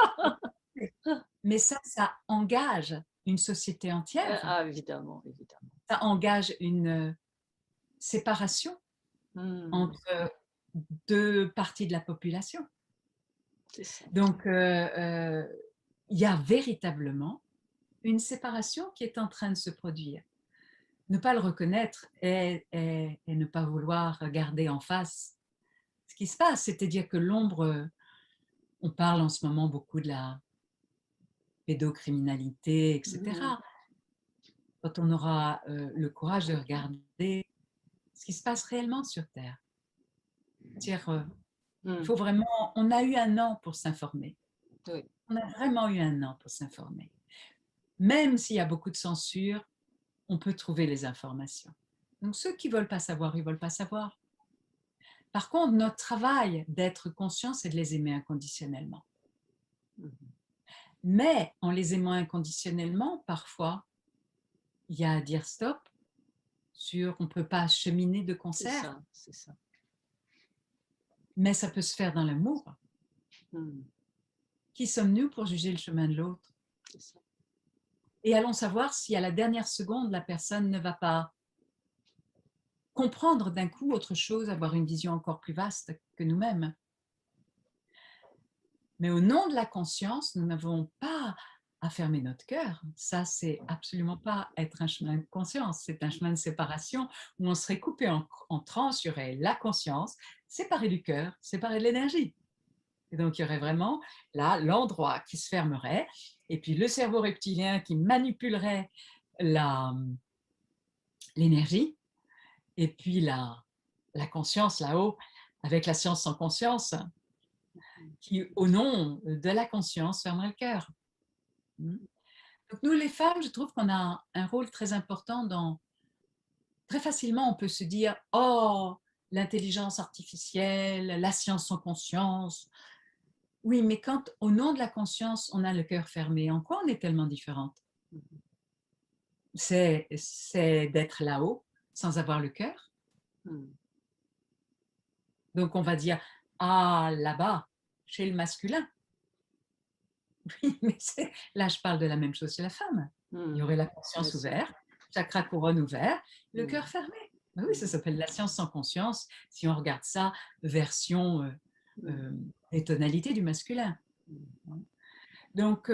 D'accord. Mais ça engage une société entière, Ah, évidemment, évidemment. ça engage une séparation Mm, entre 2 parties de la population. c'est ça. Donc, il y a véritablement une séparation qui est en train de se produire. Ne pas le reconnaître et ne pas vouloir regarder en face ce qui se passe, c'est-à-dire que l'ombre, on parle en ce moment beaucoup de la pédocriminalité, Mm, etc. Quand on aura le courage de regarder ce qui se passe réellement sur Terre. C'est-à-dire, il mm, faut vraiment, on a eu 1 an pour s'informer. oui. On a vraiment eu 1 an pour s'informer. Même s'il y a beaucoup de censure, on peut trouver les informations. Donc ceux qui ne veulent pas savoir, ils ne veulent pas savoir. Par contre, notre travail d'être conscient, c'est de les aimer inconditionnellement. Mm. Mais en les aimant inconditionnellement, parfois, il y a à dire stop sur on ne peut pas cheminer de C'est concert, ça, c'est ça. mais ça peut se faire dans l'amour. Mm, Qui sommes-nous pour juger le chemin de l'autre? c'est ça. Et allons savoir si à la dernière seconde, la personne ne va pas comprendre d'un coup autre chose, avoir une vision encore plus vaste que nous-mêmes. Mais au nom de la conscience, nous n'avons pas à fermer notre cœur. Ça, c'est absolument pas être un chemin de conscience. C'est un chemin de séparation où on serait coupé en tranches. Il y aurait la conscience séparée du cœur, séparée de l'énergie. Et donc, il y aurait vraiment là l'endroit qui se fermerait et puis le cerveau reptilien qui manipulerait l'énergie et puis la conscience là-haut avec la science sans conscience, qui, au nom de la conscience, fermerait le cœur. Donc nous, les femmes, je trouve qu'on a un rôle très important dans... Très facilement, on peut se dire « Oh, l'intelligence artificielle, la science sans conscience. » Oui, mais quand, au nom de la conscience, on a le cœur fermé, en quoi on est tellement différente? C'est d'être là-haut, sans avoir le cœur. Donc on va dire « Ah, là-bas, chez le masculin. » Oui, mais là, je parle de la même chose chez la femme. Il y aurait la conscience ouverte, chakra couronne ouvert, le cœur fermé. Ben oui, ça s'appelle la science sans conscience, si on regarde ça, version les tonalités du masculin. Donc,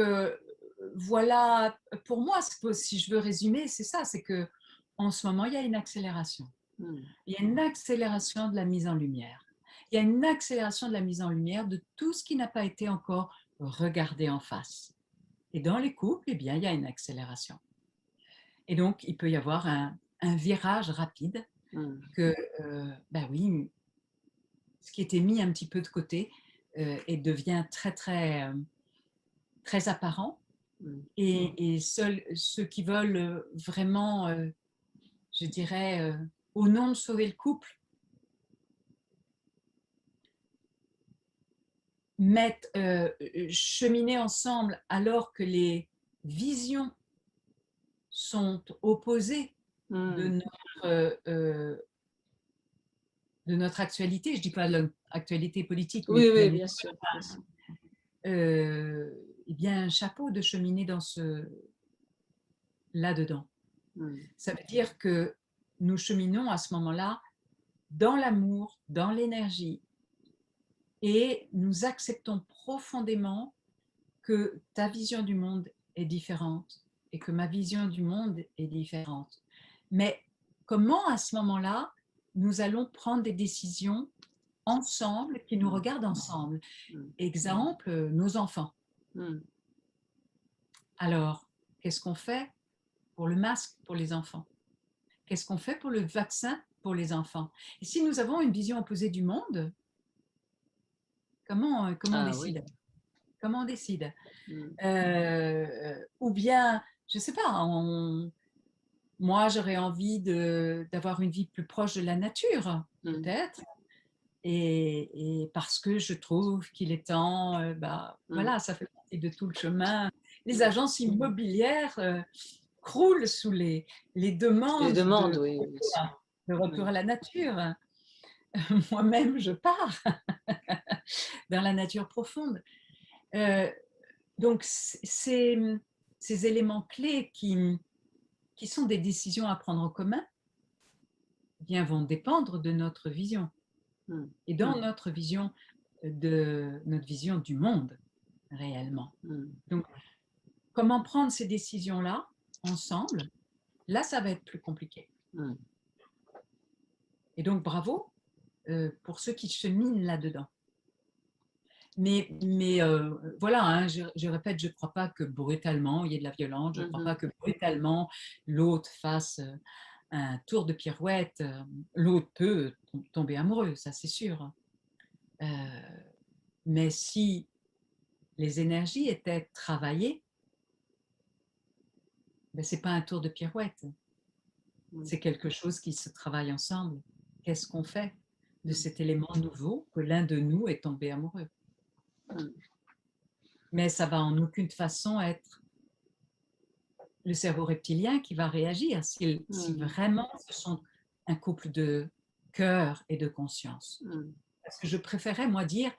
voilà, pour moi, si je veux résumer, c'est ça, c'est que en ce moment, il y a une accélération. Il y a une accélération de la mise en lumière. Il y a une accélération de la mise en lumière de tout ce qui n'a pas été encore regardé en face. Et dans les couples, eh bien, il y a une accélération. Et donc, il peut y avoir un virage rapide que, ben oui, ce qui était mis un petit peu de côté et devient très, très, très apparent. Et seuls ceux qui veulent vraiment, je dirais, au nom de sauver le couple, cheminer ensemble alors que les visions sont opposées de notre actualité. Je ne dis pas l'actualité politique, mais Oui, bien sûr. Bien sûr. Eh bien, chapeau de cheminer là-dedans. Ça veut dire que nous cheminons à ce moment-là dans l'amour, dans l'énergie, et nous acceptons profondément que ta vision du monde est différente et que ma vision du monde est différente. Mais comment à ce moment-là, nous allons prendre des décisions ensemble, qui nous regardent ensemble? Exemple, nos enfants. Alors, qu'est-ce qu'on fait pour le masque pour les enfants? Qu'est-ce qu'on fait pour le vaccin pour les enfants? Et si nous avons une vision opposée du monde, comment on décide? Comment on décide? Ou bien, je ne sais pas, moi j'aurais envie d'avoir une vie plus proche de la nature, peut-être, et parce que je trouve qu'il est temps, voilà, ça fait partie de tout le chemin. Les agences immobilières croulent sous les demandes, de retour à la nature. Moi-même, je pars dans la nature profonde. Donc, ces éléments clés qui sont des décisions à prendre en commun, eh bien, vont dépendre de notre vision. Et dans notre vision du monde, réellement. Donc, comment prendre ces décisions-là, ensemble, là, ça va être plus compliqué. Et donc, bravo pour ceux qui cheminent là-dedans. Mais voilà, hein, je répète, je ne crois pas que brutalement il y ait de la violence, je ne crois pas que brutalement l'autre fasse un tour de pirouette. L'autre peut tomber amoureux, ça c'est sûr. Mais si les énergies étaient travaillées, ben, ce n'est pas un tour de pirouette. C'est quelque chose qui se travaille ensemble. Qu'est-ce qu'on fait de cet élément nouveau que l'un de nous est tombé amoureux? Mais ça va en aucune façon être le cerveau reptilien qui va réagir si vraiment ce sont un couple de cœur et de conscience. Parce que je préférais, moi, dire,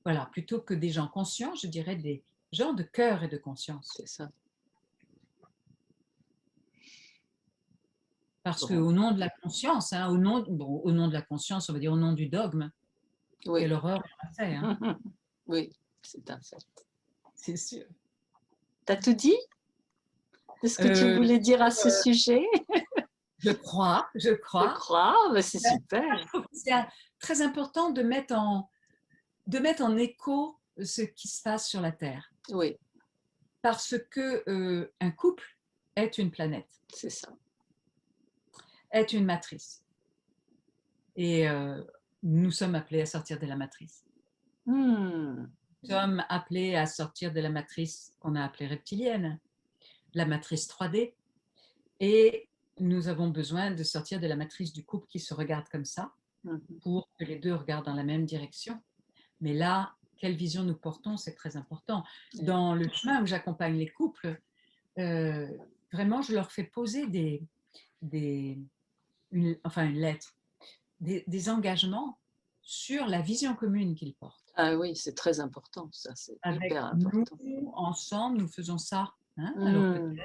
voilà, plutôt que des gens conscients, je dirais des gens de cœur et de conscience. C'est ça. Parce qu'au nom de la conscience, hein, au nom de la conscience, on va dire au nom du dogme, quelle horreur on a fait. Hein. Oui, c'est un fait. C'est sûr. T'as tout dit de ce que tu voulais dire à ce sujet? Je crois. Je crois, mais c'est super. Je trouve que c'est très important de mettre en écho ce qui se passe sur la Terre. Oui. Parce que un couple est une planète. C'est ça. Est une matrice. Et nous sommes appelés à sortir de la matrice. Hmm. Nous sommes appelés à sortir de la matrice qu'on a appelée reptilienne, la matrice 3D, et nous avons besoin de sortir de la matrice du couple qui se regarde comme ça, pour que les deux regardent dans la même direction. Mais là, quelle vision nous portons, c'est très important. Dans le chemin où j'accompagne les couples, vraiment, je leur fais poser une lettre, des engagements sur la vision commune qu'ils portent. Ah oui, c'est très important, ça, c'est Avec hyper important. nous, ensemble, nous faisons ça. Hein? Hmm. Alors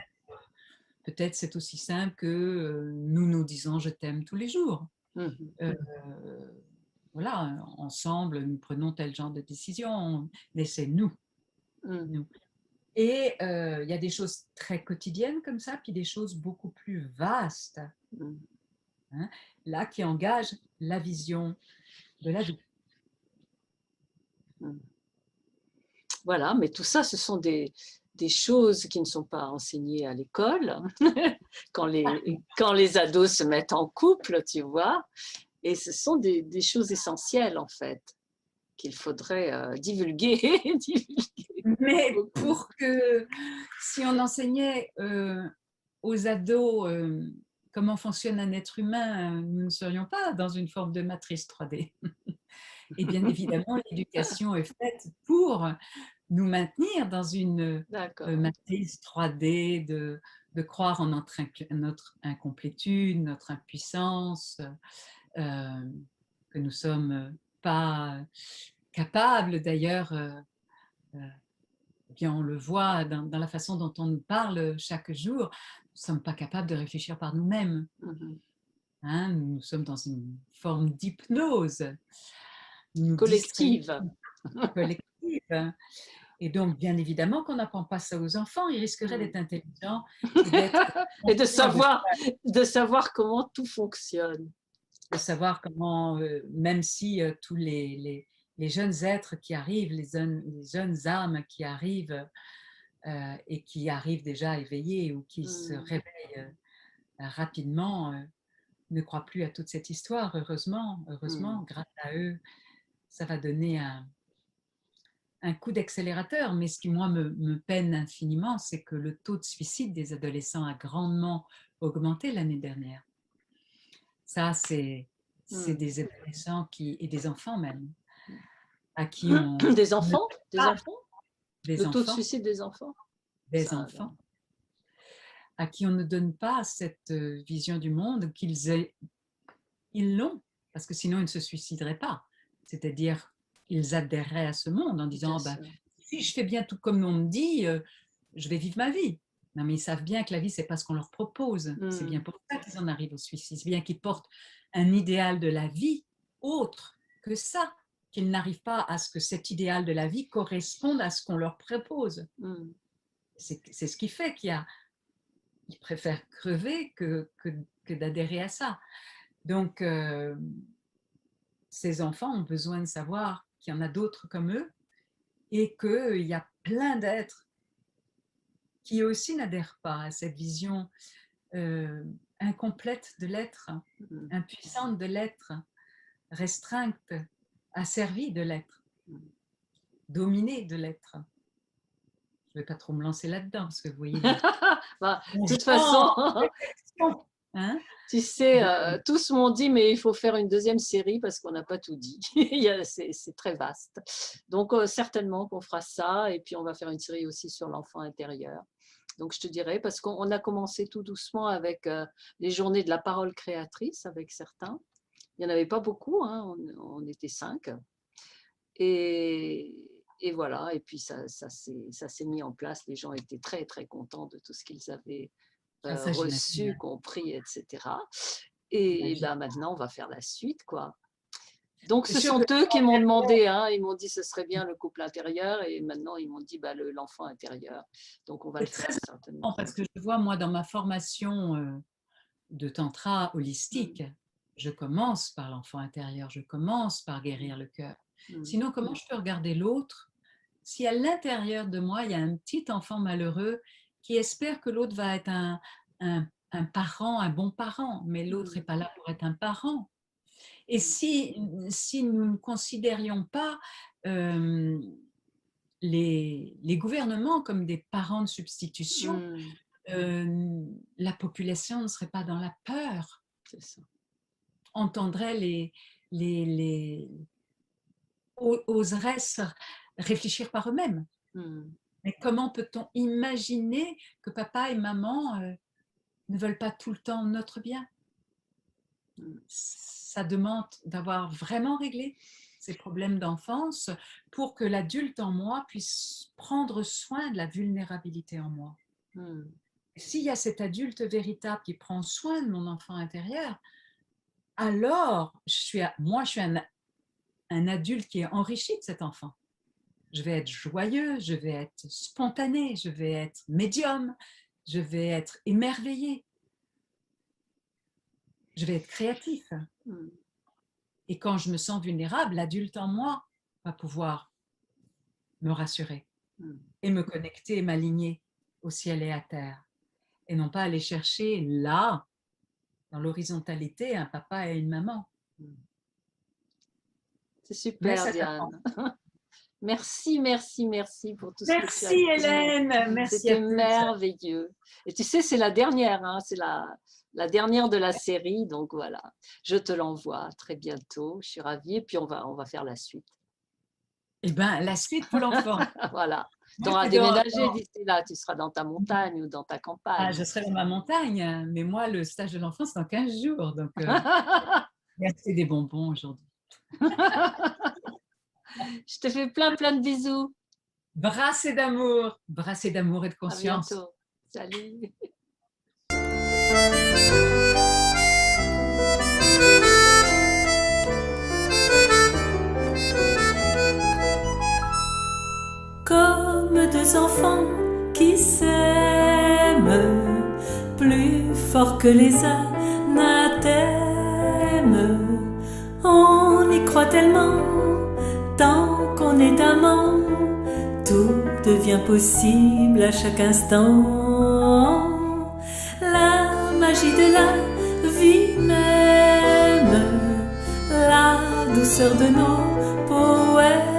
peut-être c'est aussi simple que nous nous disons « je t'aime » tous les jours. Voilà, ensemble, nous prenons tel genre de décision, mais c'est nous. Nous. Et il y a des choses très quotidiennes comme ça, puis des choses beaucoup plus vastes, hein, là, qui engagent la vision de la vie. Voilà, mais tout ça, ce sont des choses qui ne sont pas enseignées à l'école, quand les ados se mettent en couple, tu vois, et ce sont des choses essentielles, en fait, qu'il faudrait divulguer, Mais pour que, si on enseignait aux ados comment fonctionne un être humain, nous ne serions pas dans une forme de matrice 3D. Et bien évidemment, l'éducation est faite pour nous maintenir dans une matrice 3D, de croire en notre incomplétude, notre impuissance, que nous ne sommes pas capables d'ailleurs. Bien, on le voit dans la façon dont on nous parle chaque jour, nous ne sommes pas capables de réfléchir par nous-mêmes. Hein, nous sommes dans une forme d'hypnose collective. Collective. Et donc, bien évidemment qu'on n'apprend pas ça aux enfants. Ils risqueraient d'être intelligents et de savoir comment tout fonctionne. De savoir comment, même si tous les jeunes êtres qui arrivent, les jeunes âmes qui arrivent et qui arrivent déjà éveillés ou qui se réveillent rapidement, ne croient plus à toute cette histoire. Heureusement, grâce à eux, ça va donner un coup d'accélérateur. Mais ce qui, moi, me peine infiniment, c'est que le taux de suicide des adolescents a grandement augmenté l'année dernière. Ça, c'est des adolescents et des enfants même, à qui on... Des enfants? Le taux de enfants, suicide des enfants? des enfants, à qui on ne donne pas cette vision du monde ils l'ont, parce que sinon ils ne se suicideraient pas. C'est-à-dire, ils adhéreraient à ce monde en disant si je fais bien tout comme on me dit, je vais vivre ma vie. Non, mais ils savent bien que la vie, c'est pas ce qu'on leur propose. C'est bien pour ça qu'ils en arrivent au suicide. C'est bien qu'ils portent un idéal de la vie autre que ça, qu'ils n'arrivent pas à ce que cet idéal de la vie corresponde à ce qu'on leur propose. C'est ce qui fait qu'ils préfèrent crever que d'adhérer à ça. Donc, ces enfants ont besoin de savoir qu'il y en a d'autres comme eux et qu'il y a plein d'êtres qui aussi n'adhèrent pas à cette vision incomplète de l'être, impuissante de l'être, restreinte, asservie de l'être, dominée de l'être. Je ne vais pas trop me lancer là-dedans parce que vous voyez... de toute façon, hein, tu sais, tous m'ont dit mais il faut faire une deuxième série parce qu'on n'a pas tout dit. C'est très vaste. Donc certainement qu'on fera ça et puis on va faire une série aussi sur l'enfant intérieur. Donc je te dirais, parce qu'on a commencé tout doucement avec les journées de la parole créatrice avec certains. Il n'y en avait pas beaucoup, hein, on était 5. Et voilà, et puis ça s'est mis en place. Les gens étaient très, très contents de tout ce qu'ils avaient reçu, compris, etc. Et ben, maintenant, on va faire la suite, quoi. Donc, ce sont eux qui m'ont demandé, hein, ils m'ont dit ce serait bien le couple intérieur, et maintenant, ils m'ont dit bah, l'enfant intérieur. Donc, on va le faire certainement. Parce que je vois, moi, dans ma formation de tantra holistique, je commence par l'enfant intérieur, je commence par guérir le cœur. Sinon, comment je peux regarder l'autre si à l'intérieur de moi, il y a un petit enfant malheureux qui espère que l'autre va être un parent, un bon parent, mais l'autre n'est pas là pour être un parent. Et si nous ne considérions pas les gouvernements comme des parents de substitution, la population ne serait pas dans la peur, C'est ça. entendrait oserait réfléchir par eux-mêmes. Mais comment peut-on imaginer que papa et maman ne veulent pas tout le temps notre bien? Ça demande d'avoir vraiment réglé ces problèmes d'enfance pour que l'adulte en moi puisse prendre soin de la vulnérabilité en moi. S'il y a cet adulte véritable qui prend soin de mon enfant intérieur, alors moi je suis un adulte qui est enrichi de cet enfant. Je vais être joyeux, je vais être spontané, je vais être médium, je vais être émerveillé, je vais être créatif. Et quand je me sens vulnérable, l'adulte en moi va pouvoir me rassurer et me connecter et m'aligner au ciel et à terre. Et non pas aller chercher là, dans l'horizontalité, un papa et une maman. C'est super, Diane. Merci, merci, merci pour tout ce que tu as dit. Merci Hélène, merci. C'était merveilleux. Et tu sais, c'est la dernière, hein, c'est la dernière de la série, donc voilà. Je te l'envoie très bientôt, je suis ravie, et puis on va faire la suite. Eh bien, la suite pour l'enfant. Voilà. Tu auras déménagé d'ici là, tu seras dans ta montagne ou dans ta campagne. Ah, je serai dans ma montagne, mais moi, le stage de l'enfant, c'est dans 15 jours, donc merci des bonbons aujourd'hui. Je te fais plein de bisous. Brassez d'amour et de conscience. À bientôt. Salut. Comme deux enfants qui s'aiment plus fort que les anathèmes, on y croit tellement. Tant qu'on est amant, tout devient possible à chaque instant. La magie de la vie même, la douceur de nos poèmes.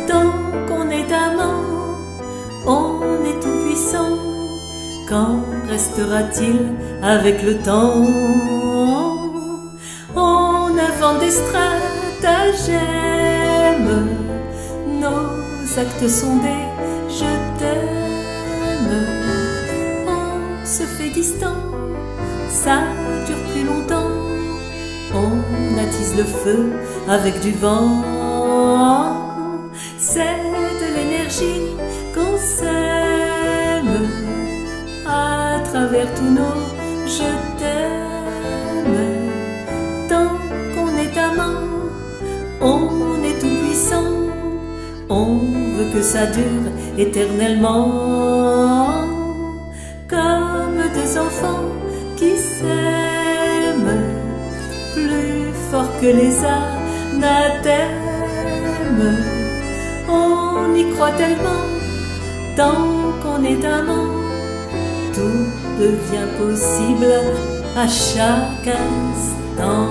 Tant qu'on est amant, on est tout puissant. Qu'en restera-t-il avec le temps? On invente des stratagèmes, nos actes sont des je t'aime. On se fait distant, ça dure plus longtemps. On attise le feu avec du vent. C'est de l'énergie qu'on sème à travers tous nos je t'aime. Tant qu'on est amant, on est tout puissant. On veut que ça dure éternellement. Comme deux enfants qui s'aiment plus fort que les anathèmes. On y croit tellement, tant qu'on est amant, tout devient possible à chaque instant.